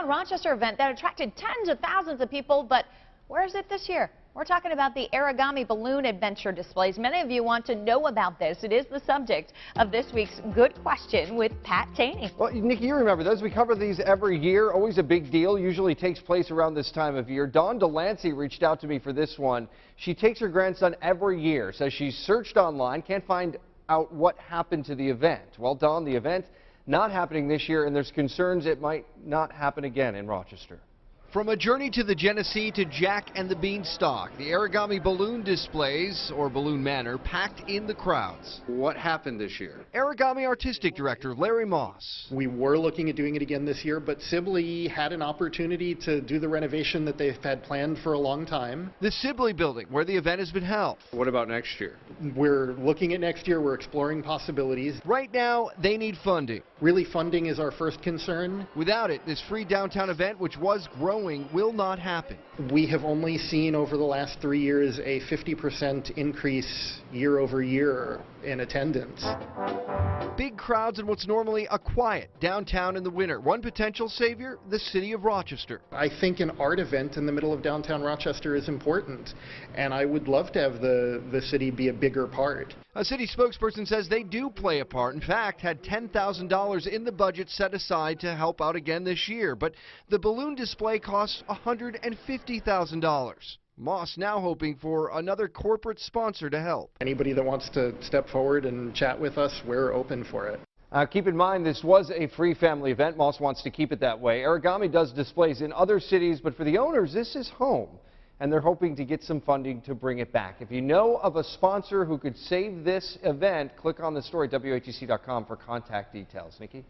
downtown Rochester event that attracted tens of thousands of people, but where is it this year? We're talking about the Airigami balloon adventure displays. Many of you want to know about this. It is the subject of this week's Good Question with Pat Taney. Well, Nikki, you remember those. We cover these every year. Always a big deal. Usually takes place around this time of year. Dawn Delancey reached out to me for this one. She takes her grandson every year. Says she's searched online, can't find out what happened to the event. Well, Dawn, the event not happening this year, and there's concerns it might not happen again in Rochester. From a journey to the Genesee to Jack and the Beanstalk, the Airigami balloon displays, or Balloon Manor, packed in the crowds. What happened this year? Airigami Artistic Director Larry Moss. We were looking at doing it again this year, but Sibley had an opportunity to do the renovation that they've had planned for a long time. The Sibley building, where the event has been held. What about next year? We're looking at next year. We're exploring possibilities. Right now, they need funding. Really, funding is our first concern. Without it, this free downtown event, which was growing, will not happen. We have only seen over the last 3 years a 50% increase year over year in attendance. Big crowds in what's normally a quiet downtown in the winter. One potential savior, the city of Rochester. I think an art event in the middle of downtown Rochester is important, and I would love to have the city be a bigger part. A city spokesperson says they do play a part. In fact, had $10,000 in the budget set aside to help out again this year. But the balloon display costs $150,000. Moss now hoping for another corporate sponsor to help. Anybody that wants to step forward and chat with us, we're open for it. Keep in mind, this was a free family event. Moss wants to keep it that way. Airigami does displays in other cities, but for the owners, this is home. And they're hoping to get some funding to bring it back. If you know of a sponsor who could save this event, click on the story, WATC.com, for contact details. Nikki?